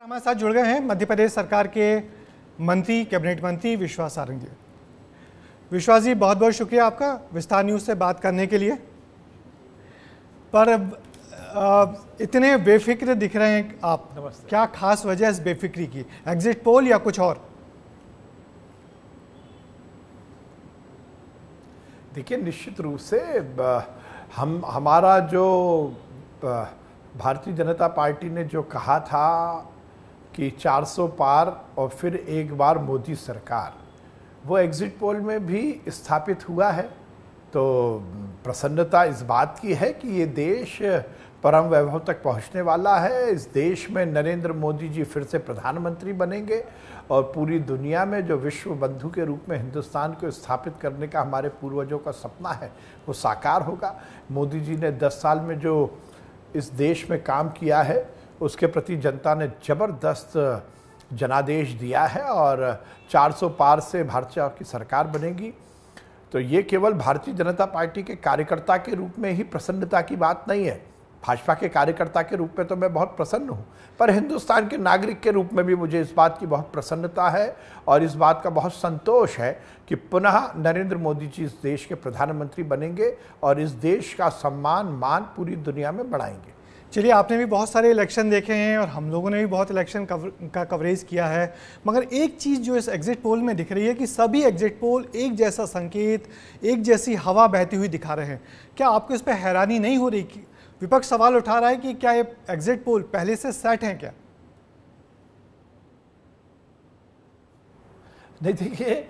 हमारे साथ जुड़ गए हैं मध्य प्रदेश सरकार के मंत्री, कैबिनेट मंत्री विश्वास सारंग जी। विश्वास जी, बहुत बहुत शुक्रिया आपका विस्तार न्यूज़ से बात करने के लिए। पर इतने बेफिक्र दिख रहे हैं आप, क्या खास वजह इस बेफिक्री की? एग्जिट पोल या कुछ और? देखिए, निश्चित रूप से हमारा जो भारतीय जनता पार्टी ने जो कहा था कि 400 पार और फिर एक बार मोदी सरकार, वो एग्जिट पोल में भी स्थापित हुआ है। तो प्रसन्नता इस बात की है कि ये देश परम वैभव तक पहुंचने वाला है। इस देश में नरेंद्र मोदी जी फिर से प्रधानमंत्री बनेंगे और पूरी दुनिया में जो विश्व बंधु के रूप में हिंदुस्तान को स्थापित करने का हमारे पूर्वजों का सपना है वो साकार होगा। मोदी जी ने 10 साल में जो इस देश में काम किया है उसके प्रति जनता ने जबरदस्त जनादेश दिया है और 400 पार से भाजपा की सरकार बनेगी। तो ये केवल भारतीय जनता पार्टी के कार्यकर्ता के रूप में ही प्रसन्नता की बात नहीं है। भाजपा के कार्यकर्ता के रूप में तो मैं बहुत प्रसन्न हूँ, पर हिंदुस्तान के नागरिक के रूप में भी मुझे इस बात की बहुत प्रसन्नता है और इस बात का बहुत संतोष है कि पुनः नरेंद्र मोदी जी इस देश के प्रधानमंत्री बनेंगे और इस देश का सम्मान मान पूरी दुनिया में बढ़ाएंगे। चलिए, आपने भी बहुत सारे इलेक्शन देखे हैं और हम लोगों ने भी बहुत इलेक्शन का कवरेज किया है, मगर एक चीज़ जो इस एग्जिट पोल में दिख रही है कि सभी एग्जिट पोल एक जैसा संकेत, एक जैसी हवा बहती हुई दिखा रहे हैं। क्या आपको इस पर हैरानी नहीं हो रही कि विपक्ष सवाल उठा रहा है कि क्या ये एग्जिट पोल पहले से सेट हैं क्या? नहीं, देखिए,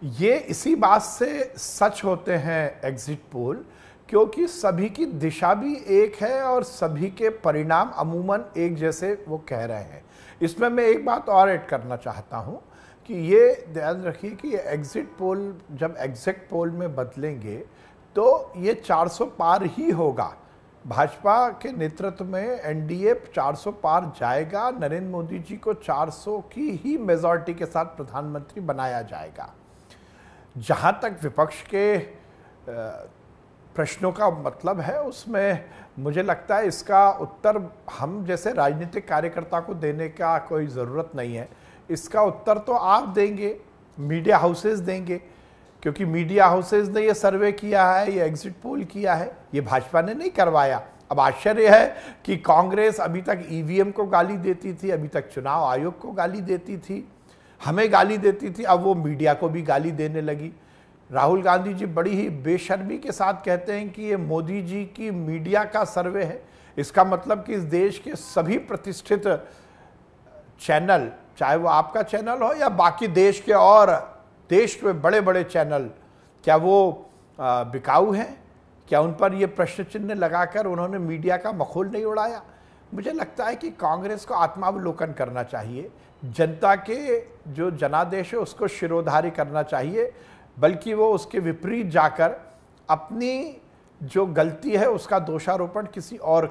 ये इसी बात से सच होते हैं एग्जिट पोल क्योंकि सभी की दिशा भी एक है और सभी के परिणाम अमूमन एक जैसे वो कह रहे हैं। इसमें मैं एक बात और ऐड करना चाहता हूँ कि ये ध्यान रखिए कि एग्जिट पोल जब एग्जिट पोल में बदलेंगे तो ये 400 पार ही होगा। भाजपा के नेतृत्व में एनडीए 400 पार जाएगा। नरेंद्र मोदी जी को 400 की ही मेजॉरिटी के साथ प्रधानमंत्री बनाया जाएगा। जहाँ तक विपक्ष के प्रश्नों का मतलब है उसमें मुझे लगता है इसका उत्तर हम जैसे राजनीतिक कार्यकर्ता को देने का कोई ज़रूरत नहीं है। इसका उत्तर तो आप देंगे, मीडिया हाउसेस देंगे, क्योंकि मीडिया हाउसेस ने ये सर्वे किया है, ये एग्जिट पोल किया है, ये भाजपा ने नहीं करवाया। अब आश्चर्य है कि कांग्रेस अभी तक ईवीएम को गाली देती थी, अभी तक चुनाव आयोग को गाली देती थी, हमें गाली देती थी, अब वो मीडिया को भी गाली देने लगी। राहुल गांधी जी बड़ी ही बेशर्मी के साथ कहते हैं कि ये मोदी जी की मीडिया का सर्वे है। इसका मतलब कि इस देश के सभी प्रतिष्ठित चैनल, चाहे वो आपका चैनल हो या बाकी देश के और देश के बड़े बड़े चैनल, क्या वो बिकाऊ हैं? क्या उन पर ये प्रश्न चिन्ह लगाकर उन्होंने मीडिया का मखौल नहीं उड़ाया? मुझे लगता है कि कांग्रेस को आत्मावलोकन करना चाहिए, जनता के जो जनादेश है उसको शिरोधार्य करना चाहिए, बल्कि वो उसके विपरीत जाकर अपनी जो गलती है उसका दोषारोपण किसी और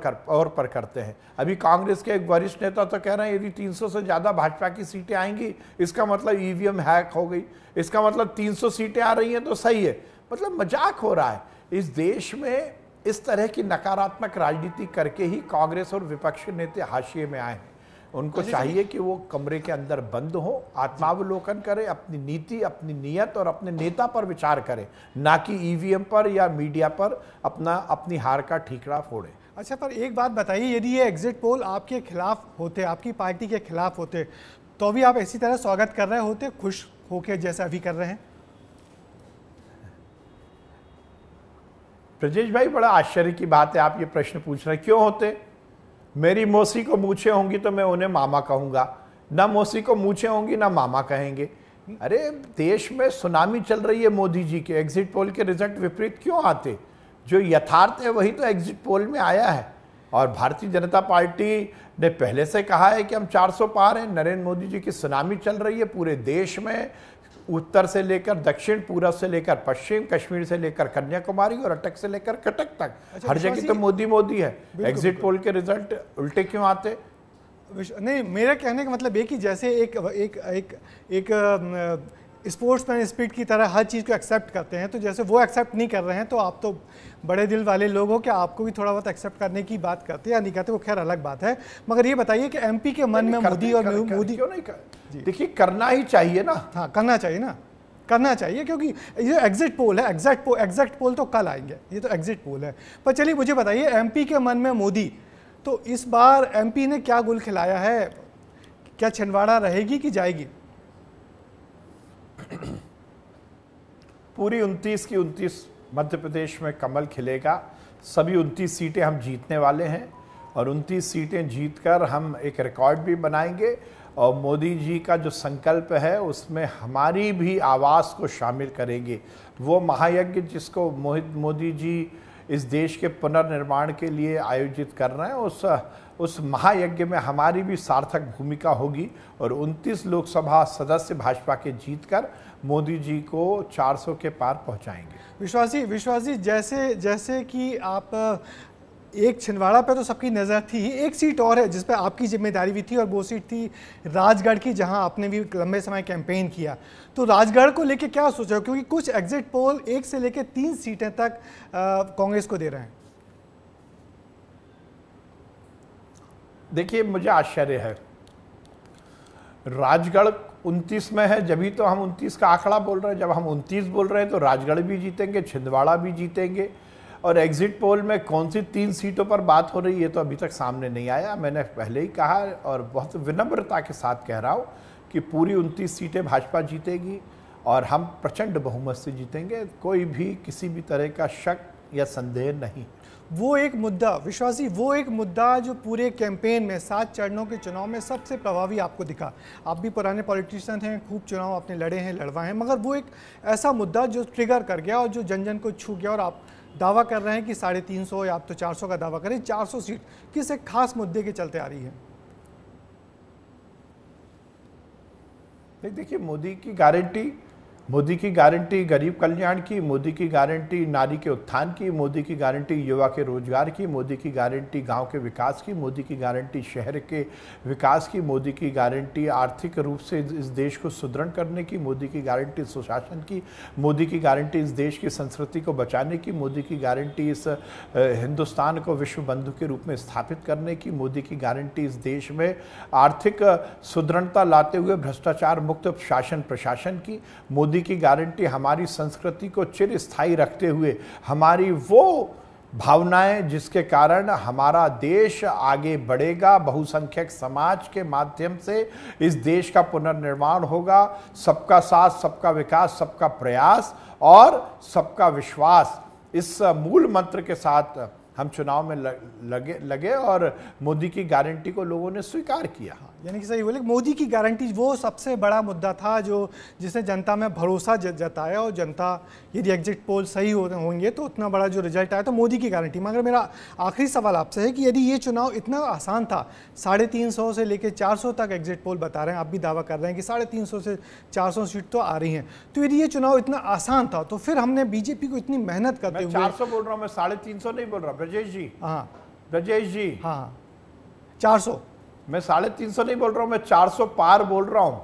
पर करते हैं। अभी कांग्रेस के एक वरिष्ठ नेता तो कह रहे हैं यदि 300 से ज़्यादा भाजपा की सीटें आएंगी इसका मतलब ईवीएम हैक हो गई, इसका मतलब 300 सीटें आ रही हैं तो सही है। मतलब मजाक हो रहा है। इस देश में इस तरह की नकारात्मक राजनीति करके ही कांग्रेस और विपक्ष के नेता हाशिए में आए हैं। उनको चाहिए कि वो कमरे के अंदर बंद हो, आत्मावलोकन करें, अपनी नीति, अपनी नीयत और अपने नेता पर विचार करें, ना कि ईवीएम पर या मीडिया पर अपनी हार का ठीकरा फोड़े। अच्छा, पर एक बात बताइए, यदि ये एग्जिट पोल आपके खिलाफ होते, आपकी पार्टी के खिलाफ होते, तो भी आप इसी तरह स्वागत कर रहे होते, खुश होके जैसा अभी कर रहे हैं? ब्रजेश भाई, बड़ा आश्चर्य की बात है आप ये प्रश्न पूछ रहे हैं। क्यों होते? मेरी मौसी को मूछें होंगी तो मैं उन्हें मामा कहूँगा, ना मौसी को मूछें होंगी ना मामा कहेंगे। अरे, देश में सुनामी चल रही है मोदी जी के, एग्जिट पोल के रिजल्ट विपरीत क्यों आते? जो यथार्थ है वही तो एग्जिट पोल में आया है। और भारतीय जनता पार्टी ने पहले से कहा है कि हम 400 पार हैं। नरेंद्र मोदी जी की सुनामी चल रही है पूरे देश में, उत्तर से लेकर दक्षिण, पूरब से लेकर पश्चिम, कश्मीर से लेकर कन्याकुमारी और अटक से लेकर कटक तक। अच्छा, हर जगह तो मोदी मोदी है। एग्जिट पोल के रिजल्ट उल्टे क्यों आते? नहीं, मेरा कहने का मतलब ये कि जैसे एक स्पोर्ट्समैन स्पिरिट की तरह हर चीज़ को एक्सेप्ट करते हैं, तो जैसे वो एक्सेप्ट नहीं कर रहे हैं तो आप तो बड़े दिल वाले लोग हो कि आपको भी थोड़ा बहुत एक्सेप्ट करने की बात करते हैं या नहीं करते, वो खैर अलग बात है। मगर ये बताइए कि एमपी के मन में मोदी और मोदी क्यों नहीं देखिए करना ही चाहिए ना। हाँ करना चाहिए ना, करना चाहिए, क्योंकि ये एग्जिट पोल है, एग्जैक्ट पोल तो कल आएंगे, ये तो एग्जिट पोल है। पर चलिए मुझे बताइए एमपी के मन में मोदी, तो इस बार एमपी ने क्या गुल खिलाया है? क्या छिंदवाड़ा रहेगी कि जाएगी? पूरी 29 की 29 मध्य प्रदेश में कमल खिलेगा। सभी 29 सीटें हम जीतने वाले हैं और 29 सीटें जीतकर हम एक रिकॉर्ड भी बनाएंगे और मोदी जी का जो संकल्प है उसमें हमारी भी आवाज़ को शामिल करेंगे। वो महायज्ञ जिसको मोदी जी इस देश के पुनर्निर्माण के लिए आयोजित कर रहे हैं, उस महायज्ञ में हमारी भी सार्थक भूमिका होगी और 29 लोकसभा सदस्य भाजपा के जीतकर मोदी जी को 400 के पार पहुंचाएंगे। विश्वास जी, जैसे कि आप एक छिंदवाड़ा पे तो सबकी नज़र थी, एक सीट और है जिस पे आपकी जिम्मेदारी भी थी और वो सीट थी राजगढ़ की, जहां आपने भी लंबे समय कैंपेन किया। तो राजगढ़ को लेके क्या सोचा? क्योंकि कुछ एग्जिट पोल 1 से लेकर 3 सीटें तक कांग्रेस को दे रहे हैं। देखिए मुझे आश्चर्य है, राजगढ़ 29 में है, जब ही तो हम 29 का आंकड़ा बोल रहे हैं। जब हम 29 बोल रहे हैं तो राजगढ़ भी जीतेंगे, छिंदवाड़ा भी जीतेंगे। और एग्जिट पोल में कौन सी 3 सीटों पर बात हो रही है तो अभी तक सामने नहीं आया। मैंने पहले ही कहा और बहुत विनम्रता के साथ कह रहा हूँ कि पूरी 29 सीटें भाजपा जीतेगी और हम प्रचंड बहुमत से जीतेंगे। कोई भी किसी भी तरह का शक या संदेह नहीं। वो एक मुद्दा विश्वासी, वो एक मुद्दा जो पूरे कैंपेन में 7 चरणों के चुनाव में सबसे प्रभावी आपको दिखा। आप भी पुराने पॉलिटिशियन हैं, खूब चुनाव आपने लड़े हैं, लड़वाए हैं, मगर वो एक ऐसा मुद्दा जो ट्रिगर कर गया और जो जन जन को छू गया। और आप दावा कर रहे हैं कि 350 या आप तो 400 का दावा करें, 400 सीट किस एक खास मुद्दे के चलते आ रही है? देखिए मोदी की गारंटी गरीब कल्याण की, मोदी की गारंटी नारी के उत्थान की, मोदी की गारंटी युवा के रोजगार की, मोदी की गारंटी गांव के विकास की, मोदी की गारंटी शहर के विकास की, मोदी की गारंटी आर्थिक रूप से इस देश को सुदृढ़ करने की, मोदी की गारंटी सुशासन की, मोदी की गारंटी इस देश की संस्कृति को बचाने की, मोदी की गारंटी इस हिंदुस्तान को विश्व बंधु के रूप में स्थापित करने की, मोदी की गारंटी इस देश में आर्थिक सुदृढ़ता लाते हुए भ्रष्टाचार मुक्त शासन प्रशासन की, मोदी की गारंटी हमारी संस्कृति को चिरस्थायी रखते हुए हमारी वो भावनाएं जिसके कारण हमारा देश आगे बढ़ेगा, बहुसंख्यक समाज के माध्यम से इस देश का पुनर्निर्माण होगा, सबका साथ, सबका विकास, सबका प्रयास और सबका विश्वास, इस मूल मंत्र के साथ हम चुनाव में लगे और मोदी की गारंटी को लोगों ने स्वीकार किया। यानी कि सही बोले, मोदी की गारंटी वो सबसे बड़ा मुद्दा था जो जिसने जनता में भरोसा जताया और जनता यदि एग्जिट पोल सही होंगे तो उतना बड़ा जो रिजल्ट आया तो मोदी की गारंटी। मगर मेरा आखिरी सवाल आपसे है कि यदि ये चुनाव इतना आसान था, 350 से लेकर 400 तक एग्जिट पोल बता रहे हैं, आप भी दावा कर रहे हैं कि 350 से 400 सीट तो आ रही हैं, तो यदि ये चुनाव इतना आसान था तो फिर हमने बीजेपी को इतनी मेहनत करते हुए 400 बोल रहा हूँ, मैं 350 नहीं बोल रहा ब्रजेश जी। हाँ ब्रजेश जी, हाँ 400, मैं 350 नहीं बोल रहा हूँ, मैं 400 पार बोल रहा हूँ।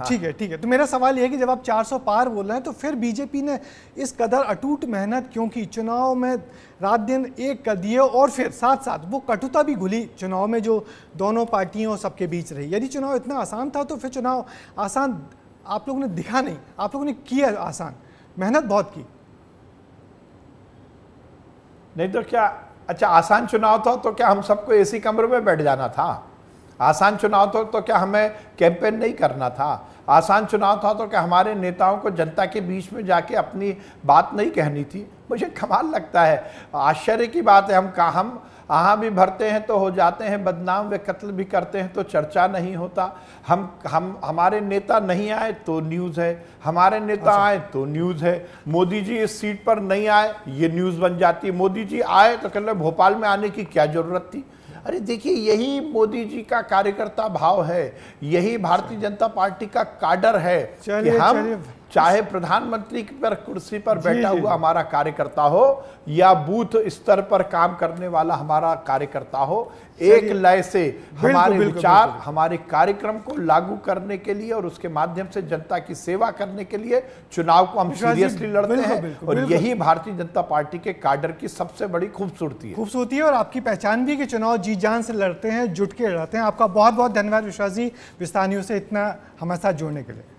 ठीक है ठीक है, तो मेरा सवाल यह है कि जब आप 400 पार बोल रहे हैं तो फिर बीजेपी ने इस कदर अटूट मेहनत क्यों की? चुनाव में रात दिन एक कर दिए और फिर साथ साथ वो कटुता भी घुली चुनाव में जो दोनों पार्टियों सबके बीच रही। यदि चुनाव इतना आसान था तो फिर चुनाव आसान आप लोगों ने दिखा नहीं, आप लोगों ने किया आसान, मेहनत बहुत की। नहीं तो क्या? अच्छा, आसान चुनाव था तो क्या हम सबको एसी कमरे में बैठ जाना था? आसान चुनाव था तो क्या हमें कैंपेन नहीं करना था? आसान चुनाव था तो क्या हमारे नेताओं को जनता के बीच में जाके अपनी बात नहीं कहनी थी? मुझे कमाल लगता है, आश्चर्य की बात है। हम यहाँ भी भरते हैं तो हो जाते हैं बदनाम, वे कत्ल भी करते हैं तो चर्चा नहीं होता। हमारे नेता नहीं आए तो न्यूज़ है, हमारे नेता आए तो न्यूज़ है। मोदी जी इस सीट पर नहीं आए, ये न्यूज़ बन जाती है। मोदी जी आए तो कल भोपाल में आने की क्या जरूरत थी? अरे देखिए, यही मोदी जी का कार्यकर्ता भाव है, यही भारतीय जनता पार्टी का काडर है कि हम चाहे प्रधानमंत्री पर कुर्सी पर बैठा हुआ हमारा कार्यकर्ता हो या बूथ स्तर पर काम करने वाला हमारा कार्यकर्ता हो, एक लय से हमारे विचार, हमारे कार्यक्रम को लागू करने के लिए और उसके माध्यम से जनता की सेवा करने के लिए चुनाव को हम सीरियसली लड़ते हैं। और यही भारतीय जनता पार्टी के काडर की सबसे बड़ी खूबसूरती है और आपकी पहचान भी कि चुनाव जी जान से लड़ते हैं, जुट के लड़ते हैं। आपका बहुत बहुत धन्यवाद विश्वास जी, विस्तार न्यूज़ से इतना हमारे साथ जुड़ने के लिए।